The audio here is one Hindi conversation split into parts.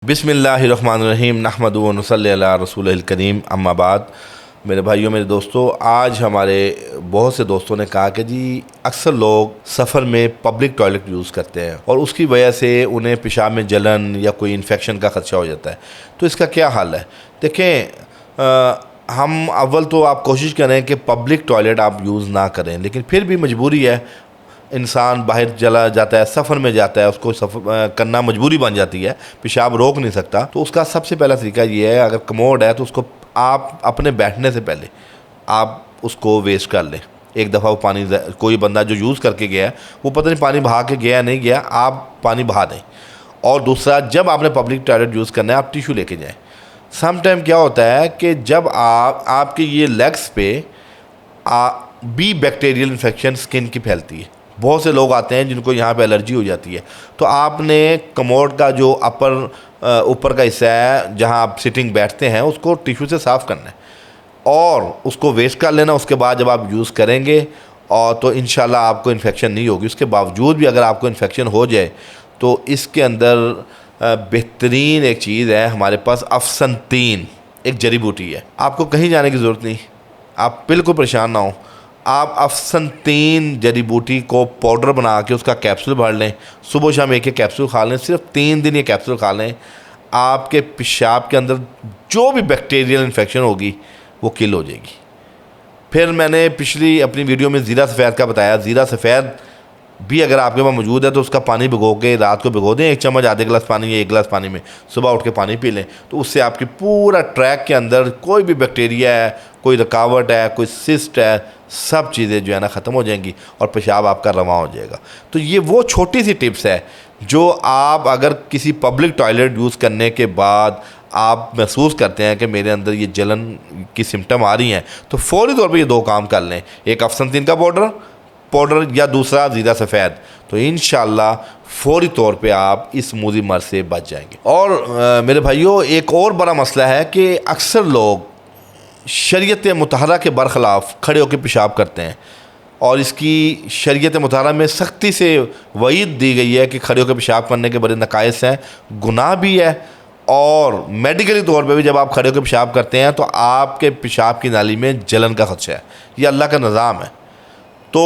बिस्मिल्लाहिर्रहमानिर्रहीम नहमदु व नसल्ली अला रसूलिल करीम अम्मा बाद। मेरे भाइयों मेरे दोस्तों, आज हमारे बहुत से दोस्तों ने कहा कि जी अक्सर लोग सफ़र में पब्लिक टॉयलेट यूज़ करते हैं और उसकी वजह से उन्हें पेशाब में जलन या कोई इन्फेक्शन का ख़दशा हो जाता है। तो इसका क्या हल है? देखें, हम अव्वल तो आप कोशिश करें कि पब्लिक टॉयलेट आप यूज़ ना करें, लेकिन फिर भी मजबूरी है, इंसान बाहर चला जाता है, सफ़र में जाता है, उसको सफ़र करना मजबूरी बन जाती है, पेशाब रोक नहीं सकता। तो उसका सबसे पहला तरीका ये है, अगर कमोड है तो उसको आप अपने बैठने से पहले आप उसको वेस्ट कर लें। एक दफ़ा वो पानी, कोई बंदा जो यूज़ करके गया है वो पता नहीं पानी बहा के गया नहीं गया, आप पानी बहा दें। और दूसरा, जब आपने पब्लिक टॉयलेट यूज़ करना है आप टिशू लेके जाएँ। सम टाइम क्या होता है कि जब आपके ये लेग्स पे बी बैक्टीरियल इन्फेक्शन स्किन की फैलती है। बहुत से लोग आते हैं जिनको यहाँ पे एलर्जी हो जाती है। तो आपने कमोड का जो ऊपर का हिस्सा है जहाँ आप सिटिंग बैठते हैं उसको टिश्यू से साफ़ करना है और उसको वेस्ट कर लेना। उसके बाद जब आप यूज़ करेंगे और तो इंशाल्लाह आपको इन्फेक्शन नहीं होगी। उसके बावजूद भी अगर आपको इन्फेक्शन हो जाए तो इसके अंदर बेहतरीन एक चीज़ है हमारे पास, अफसनतीन एक जड़ी बूटी है। आपको कहीं जाने की ज़रूरत नहीं, आप बिल्कुल परेशान ना हो। आप अफसनतीन जड़ी बूटी को पाउडर बना के उसका कैप्सूल भर लें, सुबह शाम एक कैप्सूल खा लें, सिर्फ 3 दिन ये कैप्सूल खा लें। आपके पेशाब के अंदर जो भी बैक्टीरियल इन्फेक्शन होगी वो किल हो जाएगी। फिर मैंने पिछली अपनी वीडियो में ज़ीरा सफ़ेद का बताया। ज़ीरा सफ़ेद भी अगर आपके पास मौजूद है तो उसका पानी भिगो के रात को भिगो दें, 1 चम्मच आधे गिलास पानी या 1 गिलास पानी में, सुबह उठ के पानी पी लें। तो उससे आपकी पूरा ट्रैक के अंदर कोई भी बैक्टीरिया है, कोई रुकावट है, कोई सिस्ट है, सब चीज़ें जो है ना ख़त्म हो जाएंगी और पेशाब आपका रवां हो जाएगा। तो ये वो छोटी सी टिप्स है जो आप अगर किसी पब्लिक टॉयलेट यूज़ करने के बाद आप महसूस करते हैं कि मेरे अंदर ये जलन की सिम्टम आ रही हैं, तो फ़ौरी तौर पे ये 2 काम कर लें, एक अफसनतीन का पाउडर या दूसरा ज़ीरा सफ़ेद। तो इंशाल्लाह फ़ौरी तौर पे आप इस मूजी मर्ज़ से बच जाएंगे। और मेरे भाइयों, एक और बड़ा मसला है कि अक्सर लोग शरीयत मुतहरा के बरखिलाफ़ खड़े होकर पेशाब करते हैं और इसकी शरीयत मुतहरा में सख्ती से वईद दी गई है कि खड़े होकर पेशाब करने के बड़े नकाइस हैं, गुनाह भी है। और मेडिकली तौर पे भी जब आप खड़े होकर पेशाब करते हैं तो आपके पेशाब की नाली में जलन का खदशा है। ये अल्लाह का निज़ाम है। तो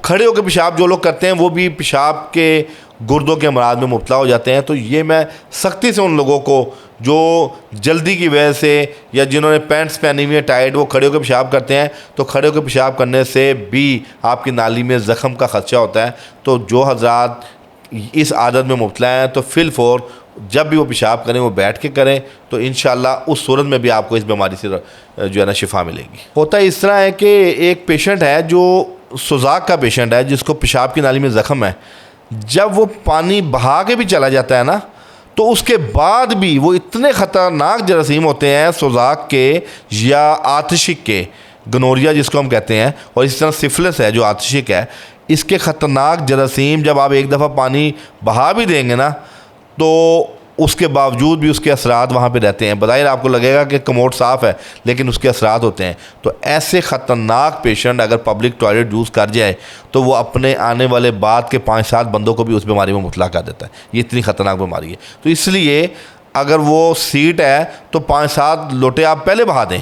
खड़े होकर पेशाब जो लोग करते हैं वो भी पेशाब के गुर्दों के अमराज में मुब्तला हो जाते हैं। तो ये मैं सख्ती से उन लोगों को जो जल्दी की वजह से या जिन्होंने पैंट्स पहनी हुई है टाइट, वो खड़े होकर पेशाब करते हैं, तो खड़े होकर पेशाब करने से भी आपकी नाली में ज़ख़म का खदशा होता है। तो जो हज़रात इस आदत में मुब्तला हैं तो फिलफौर जब भी वो पेशाब करें वो बैठ के करें, तो इंशाल्लाह उस सूरत में भी आपको इस बीमारी से जो है ना शिफा मिलेगी। होता इस तरह है कि एक पेशेंट है जो सुजाक का पेशेंट है, जिसको पेशाब की नाली में ज़ख़म है। जब वो पानी बहा के भी चला जाता है ना, तो उसके बाद भी वो इतने ख़तरनाक जरासीम होते हैं सुजाक के या आतिशिक के, गनोरिया जिसको हम कहते हैं, और इस तरह सिफिलिस है जो आतिशिक है, इसके ख़तरनाक जरासीम जब आप एक दफ़ा पानी बहा भी देंगे ना तो उसके बावजूद भी उसके असरात वहाँ पे रहते हैं। बज़ाहिर आपको लगेगा कि कमोड साफ़ है, लेकिन उसके असरात होते हैं। तो ऐसे ख़तरनाक पेशेंट अगर पब्लिक टॉयलेट यूज़ कर जाए तो वो अपने आने वाले बाद के 5-7 बंदों को भी उस बीमारी में मुब्तला कर देता है। ये इतनी ख़तरनाक बीमारी है। तो इसलिए अगर वो सीट है तो 5-7 लोटे आप पहले बहा दें।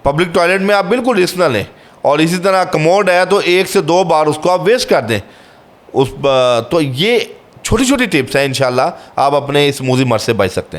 पब्लिक टॉयलेट में आप बिल्कुल रिस्क ना लें। और इसी तरह कमोड है तो 1 से 2 बार उसको आप वेस्ट कर दें। तो ये छोटी छोटी टिप्स हैं, इंशाल्लाह आप अपने इस मूजी मर्ज़ से बच सकते हैं।